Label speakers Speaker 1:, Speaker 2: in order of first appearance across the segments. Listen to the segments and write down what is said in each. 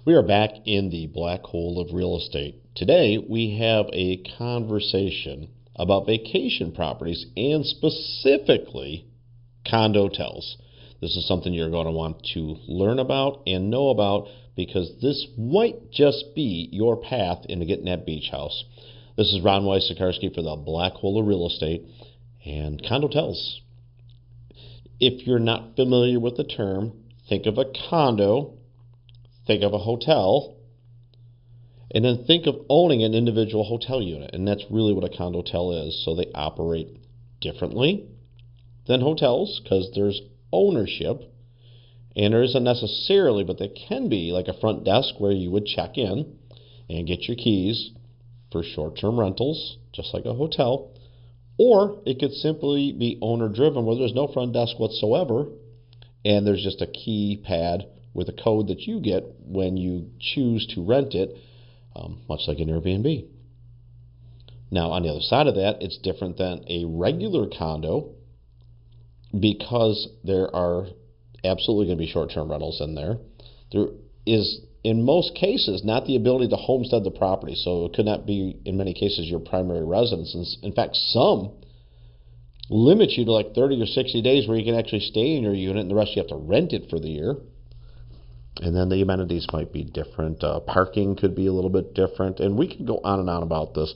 Speaker 1: We are back in the black hole of real estate. Today we have a conversation about vacation properties and specifically condotels. This is something you're going to want to learn about and know about because this might just be your path into getting that beach house. This is Ron Weiss-Sikarski for the black hole of real estate and condotels. If you're not familiar with the term, think of a condo, think of a hotel, and then think of owning an individual hotel unit. And that's really what a condotel is. So they operate differently than hotels because there's ownership. And there isn't necessarily, but there can be like a front desk where you would check in and get your keys for short-term rentals, just like a hotel. Or it could simply be owner-driven where there's no front desk whatsoever and there's just a keypad with a code that you get when you choose to rent it, much like an Airbnb. Now, on the other side of that, it's different than a regular condo because there are absolutely going to be short-term rentals in there. There is, in most cases, not the ability to homestead the property, so it could not be, in many cases, your primary residence. In fact, some limit you to like 30 or 60 days where you can actually stay in your unit, and the rest you have to rent it for the year. And then the amenities might be different. Parking could be a little bit different. And we can go on and on about this.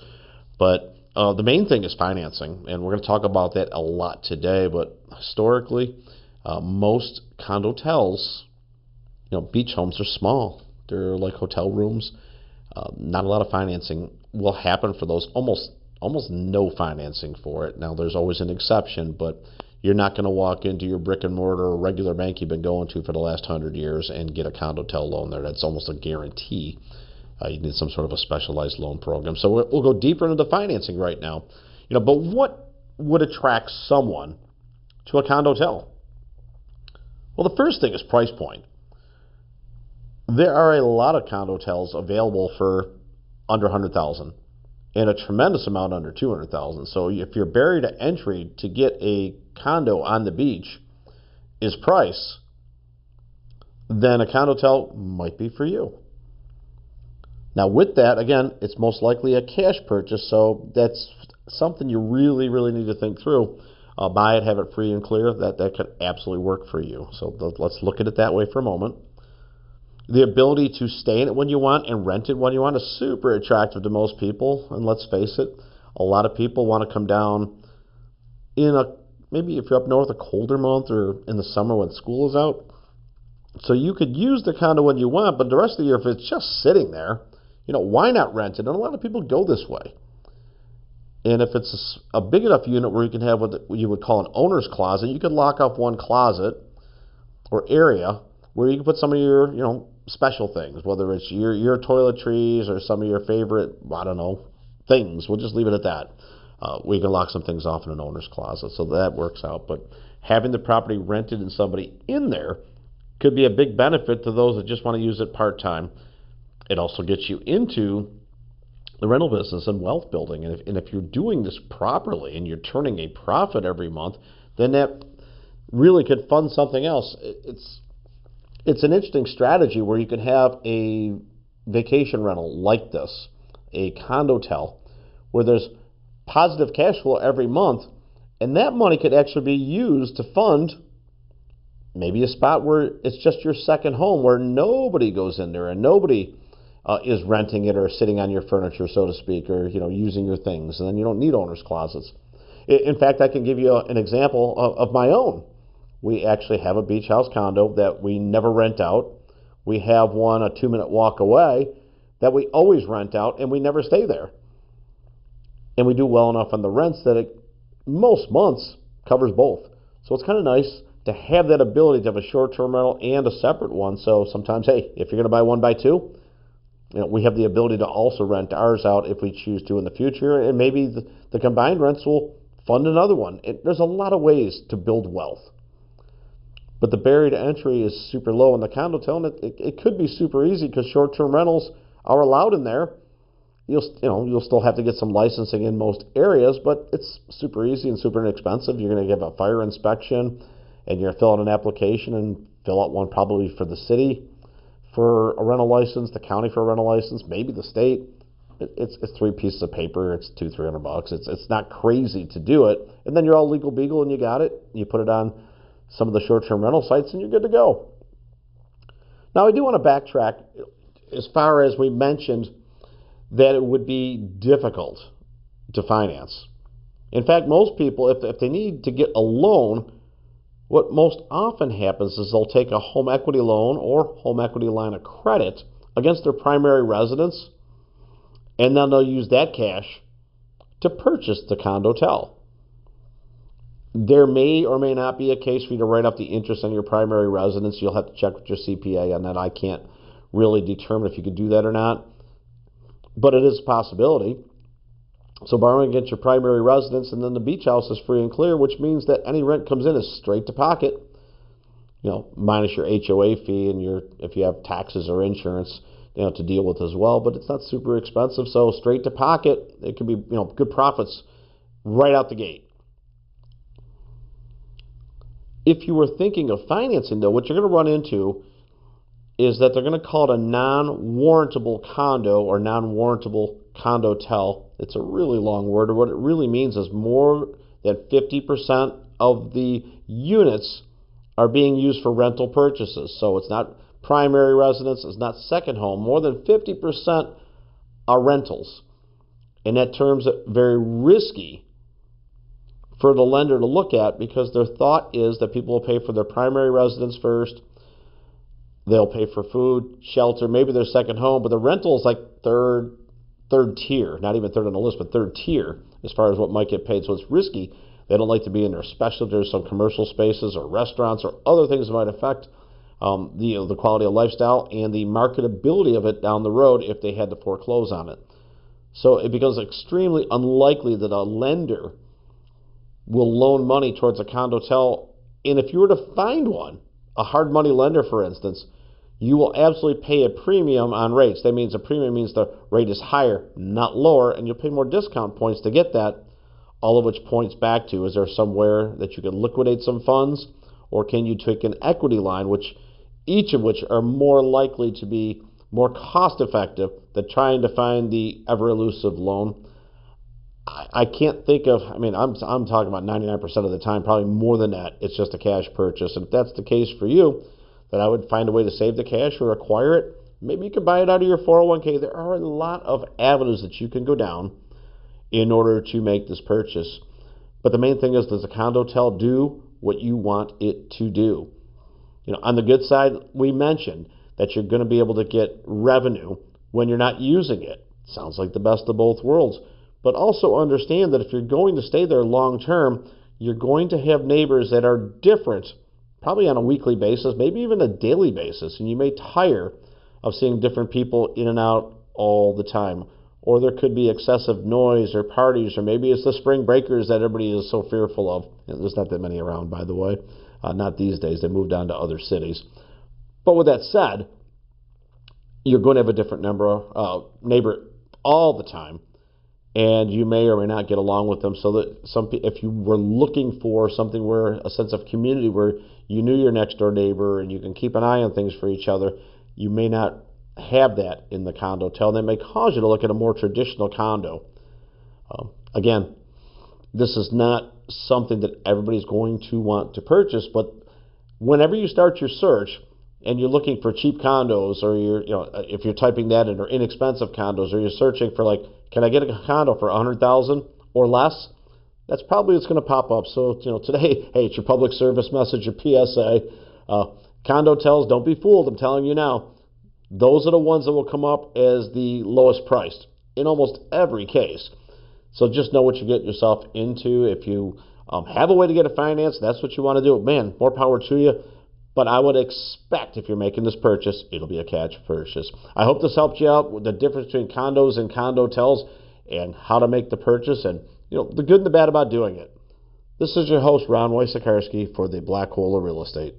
Speaker 1: But the main thing is financing. And we're going to talk about that a lot today. But historically, most condotels, beach homes are small. They're like hotel rooms. Not a lot of financing will happen for those. Almost no financing for it. Now, there's always an exception, but you're not going to walk into your brick and mortar or regular bank you've been going to for the last 100 years and get a condotel loan there. That's almost a guarantee. You need some sort of a specialized loan program. So we'll go deeper into the financing right now. But what would attract someone to a condotel? Well, the first thing is price point. There are a lot of condotels available for under $100,000 and a tremendous amount under $200,000. So if your barrier to entry to get a condo on the beach is price, then a condotel might be for you. Now with that, again, it's most likely a cash purchase, so that's something you really, really need to think through. Buy it, have it free and clear. That could absolutely work for you. So let's look at it that way for a moment. The ability to stay in it when you want and rent it when you want is super attractive to most people. And let's face it, a lot of people want to come down in maybe if you're up north, a colder month or in the summer when school is out. So you could use the condo when you want, but the rest of the year, if it's just sitting there, why not rent it? And a lot of people go this way. And if it's a big enough unit where you can have what you would call an owner's closet, you could lock off one closet or area where you can put some of your, special things, whether it's your toiletries or some of your favorite, things. We'll just leave it at that. We can lock some things off in an owner's closet, so that works out. But having the property rented and somebody in there could be a big benefit to those that just want to use it part-time. It also gets you into the rental business and wealth building. And if you're doing this properly and you're turning a profit every month, then that really could fund something else. It's an interesting strategy where you could have a vacation rental like this, a condotel, where there's positive cash flow every month, and that money could actually be used to fund maybe a spot where it's just your second home, where nobody goes in there and nobody is renting it or sitting on your furniture, so to speak, or using your things, and then you don't need owner's closets. In fact, I can give you an example of my own. We actually have a beach house condo that we never rent out. We have one a 2-minute walk away that we always rent out, and we never stay there. And we do well enough on the rents that it most months covers both. So it's kind of nice to have that ability to have a short-term rental and a separate one. So sometimes, hey, if you're going to buy one, buy two. We have the ability to also rent ours out if we choose to in the future, and maybe the combined rents will fund another one. There's a lot of ways to build wealth. But the barrier to entry is super low in the condotel, and it could be super easy because short-term rentals are allowed in there. You'll still have to get some licensing in most areas, but it's super easy and super inexpensive. You're going to give a fire inspection, and you're going to fill out an application and fill out one probably for the city for a rental license, the county for a rental license, maybe the state. It's 3 pieces of paper. It's $200-300. It's not crazy to do it, and then you're all legal beagle and you got it. You put it on some of the short-term rental sites and you're good to go. Now I do want to backtrack as far as we mentioned that it would be difficult to finance. In fact, most people, if they need to get a loan, what most often happens is they'll take a home equity loan or home equity line of credit against their primary residence, and then they'll use that cash to purchase the condotel. There may or may not be a case for you to write off the interest on your primary residence. You'll have to check with your CPA on that. I can't really determine if you could do that or not, but it is a possibility. So borrowing against your primary residence, and then the beach house is free and clear, which means that any rent comes in is straight to pocket, minus your HOA fee and if you have taxes or insurance, to deal with as well. But it's not super expensive, so straight to pocket. It could be, good profits right out the gate. If you were thinking of financing, though, what you're going to run into is that they're going to call it a non-warrantable condo or non-warrantable condotel. It's a really long word. What it really means is more than 50% of the units are being used for rental purchases. So it's not primary residence, it's not second home. More than 50% are rentals. And that terms it very risky for the lender to look at, because their thought is that people will pay for their primary residence first. They'll pay for food, shelter, maybe their second home, but the rental is like third tier, not even third on the list, but third tier as far as what might get paid. So it's risky. They don't like to be in there, especially if there's some commercial spaces or restaurants or other things that might affect the quality of lifestyle and the marketability of it down the road if they had to foreclose on it. So it becomes extremely unlikely that a lender will loan money towards a condotel. And if you were to find one, a hard money lender, for instance, you will absolutely pay a premium on rates. That means a premium means the rate is higher, not lower, and you'll pay more discount points to get that, all of which points back to, is there somewhere that you can liquidate some funds, or can you take an equity line, each of which are more likely to be more cost effective than trying to find the ever elusive loan. I can't think of, I'm talking about 99% of the time, probably more than that, it's just a cash purchase. And if that's the case for you, then I would find a way to save the cash or acquire it. Maybe you could buy it out of your 401k. There are a lot of avenues that you can go down in order to make this purchase. But the main thing is, does a condotel do what you want it to do? On the good side, we mentioned that you're going to be able to get revenue when you're not using it. Sounds like the best of both worlds. But also understand that if you're going to stay there long term, you're going to have neighbors that are different, probably on a weekly basis, maybe even a daily basis, and you may tire of seeing different people in and out all the time. Or there could be excessive noise or parties, or maybe it's the spring breakers that everybody is so fearful of. And there's not that many around, by the way. Not these days. They moved on to other cities. But with that said, you're going to have a different neighbor all the time, and you may or may not get along with them. So that if you were looking for something where a sense of community, where you knew your next door neighbor and you can keep an eye on things for each other, you may not have that in the condotel. That may cause you to look at a more traditional condo. Again, this is not something that everybody's going to want to purchase, but whenever you start your search and you're looking for cheap condos, or if you're typing that in, or inexpensive condos, or you're searching for can I get a condo for $100,000 or less, that's probably what's going to pop up. So today, hey, it's your public service message, your PSA. Condotels, don't be fooled. I'm telling you now, those are the ones that will come up as the lowest priced in almost every case. So just know what you get yourself into. If you have a way to get it financed, that's what you want to do. Man, more power to you. But I would expect if you're making this purchase, it'll be a cash purchase. I hope this helped you out with the difference between condos and condotels and how to make the purchase and the good and the bad about doing it. This is your host, Ron Wojciechowski, for the Black Hole of Real Estate.